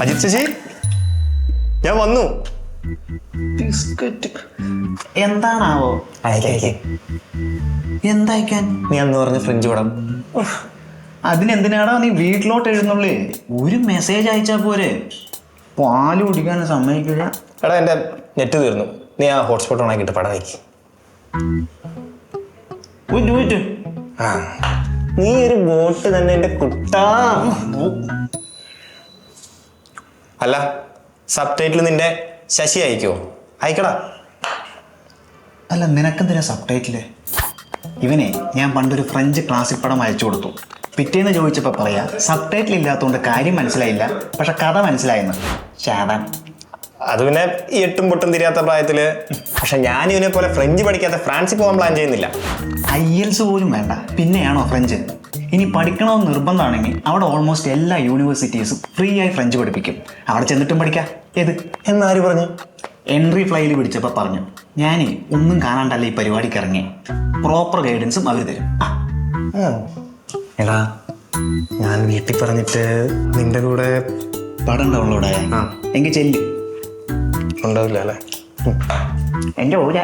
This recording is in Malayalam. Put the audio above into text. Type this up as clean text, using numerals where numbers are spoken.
അജിത് ചേച്ചി, ഞാൻ വന്നു. ബിസ്ക്കറ്റ് എന്താണാവോ? എന്തയക്കാൻ? നീ അന്ന് പറഞ്ഞ ഫ്രഞ്ച് പടം. അതിനെന്തിനാടാ നീ വീട്ടിലോട്ട് എഴുന്നള്ളേ? ഒരു മെസ്സേജ് അയച്ചാ പോരെ. പാല് കുടിക്കാനും സമ്മതിക്കില്ല. എടാ, എൻ്റെ നെറ്റ് തീർന്നു. നീ ആ ഹോട്ട്സ്പോട്ട് ഓണാക്കിയിട്ട് പടം വയ്ക്ക്. ആ, നീ ഒരു ബോട്ട് തന്നെ എൻ്റെ കുട്ടാ. അല്ല, സബ് ടൈറ്റിൽ നിന്റെ ശശി അയക്കോ? അയക്കടാ. അല്ല, നിനക്കെന്തിനാ സബ് ടൈറ്റില്? ഇവനെ ഞാൻ പണ്ടൊരു ഫ്രഞ്ച് ക്ലാസിക് പടം അയച്ചു കൊടുത്തു. പിറ്റേന്ന് ചോദിച്ചപ്പോൾ പറയാ സബ് ടൈറ്റിൽ ഇല്ലാത്തതുകൊണ്ട് കാര്യം മനസ്സിലായില്ല, പക്ഷെ കഥ മനസ്സിലായെന്ന്. ശാടാൻ. അത് പിന്നെ ഈ എട്ടും പൊട്ടും തിരിയാത്ത പ്രായത്തില്. പക്ഷെ ഞാൻ ഇവനെ പോലെ ഫ്രഞ്ച് പഠിക്കാതെ ഫ്രാൻസിൽ പോകാൻ പ്ലാൻ ചെയ്യുന്നില്ല. IELTS പോലും വേണ്ട, പിന്നെയാണോ ഫ്രഞ്ച്? ഇനി പഠിക്കണമെന്ന് നിർബന്ധമാണെങ്കിൽ അവിടെ ഓൾമോസ്റ്റ് എല്ലാ യൂണിവേഴ്സിറ്റീസും ഫ്രീ ആയി ഫ്രഞ്ച് പഠിപ്പിക്കും. അവിടെ ചെന്നിട്ടും പഠിക്കാം. ഏത് എന്നാര് പറഞ്ഞു? എൻട്രി ഫ്ലൈയിൽ പിടിച്ചപ്പോൾ പറഞ്ഞു. ഞാനേ ഒന്നും കാണാണ്ടല്ല ഈ പരിപാടിക്ക് ഇറങ്ങി. പ്രോപ്പർ ഗൈഡൻസും അവർ തരും. എടാ, ഞാൻ വീട്ടിൽ പറഞ്ഞിട്ട് നിന്റെ കൂടെ പടം ഡൗൺലോഡായ ആ എങ്കിൽ ചെല്ല്. ഉണ്ടാവില്ല അല്ലേ? എൻ്റെ ഊര